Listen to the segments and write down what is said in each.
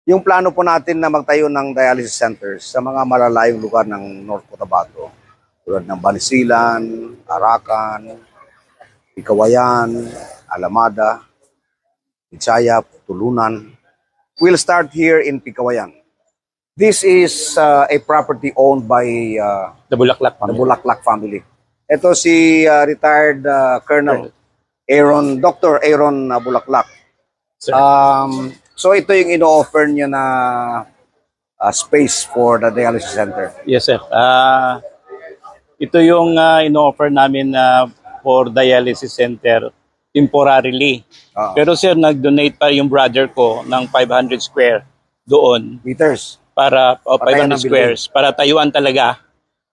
Yung plano po natin na magtayo ng dialysis centers sa mga malalayong lugar ng North Cotabato, tulad ng Banisilan, Arakan, Pikawayan, Alamada, Itsayap, Tulunan. We'll start here in Pikawayan. This is a property owned by The Bulaklak the family. Bulaklak family. Ito si retired Colonel Aaron, Dr. Aaron Bulaklak. Sir. So ito yung ino-offer niya na space for the dialysis center. Yes, sir. Ito yung ino-offer namin for dialysis center temporarily. Pero sir, nag-donate pa yung brother ko ng 500 square doon Meters. para Patayan 500 ng squares para tayuan talaga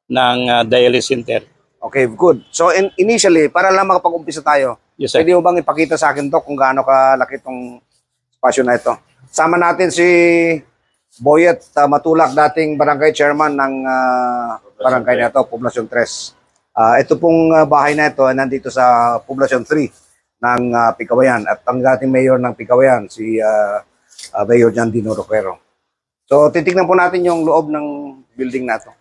ng dialysis center. Okay, good. So initially, para lang makapag-umpisa tayo, Yes, sir. pwede mo bang ipakita sa akin, Dok, kung gaano kalaki itong spasyo na ito? Sama natin si Boyet Matulak, dating barangay chairman ng barangay na ito, Poblacion 3. Ito pong bahay na ito, nandito sa Poblacion 3 ng Pikawayan. At ang dating mayor ng Pikawayan, si Mayor John Dino Roquero. So, titignan po natin yung loob ng building na ito.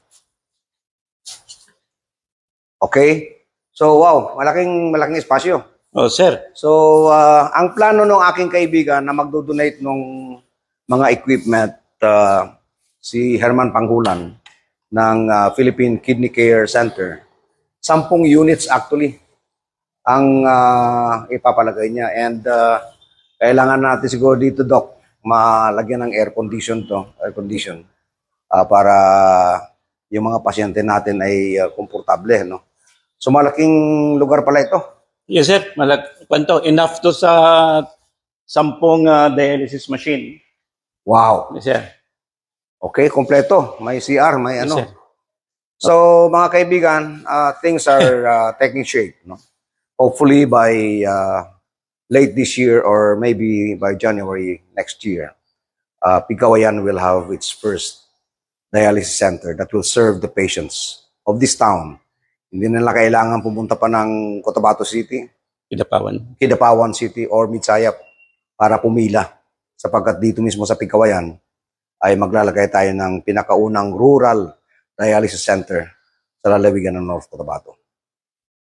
Okay? So, wow, malaking espasyo. Oh, sir. So, ang plano ng aking kaibigan na magdo-donate ng mga equipment, si Herman Panghulan ng Philippine Kidney Care Center, 10 units actually ang ipapalagay niya. And kailangan natin siguro dito, Doc, malagyan ng air condition para yung mga pasyente natin ay komportable, no? So, malaking lugar pala ito. Yes, sir. Enough to sa 10 dialysis machine. Wow. Yes, sir. Okay, kompleto. May CR, may Yes, ano. sir. So, mga kaibigan, things are taking shape, no? Hopefully by late this year or maybe by January next year, Pikawayan will have its first dialysis center that will serve the patients of this town. Hindi nila kailangan pumunta pa ng Cotabato City, Kidapawan City, or Mitsayap para pumila. Sapagkat dito mismo sa Pikawayan ay maglalagay tayo ng pinakaunang rural dialysis center sa lalawigan ng North Cotabato.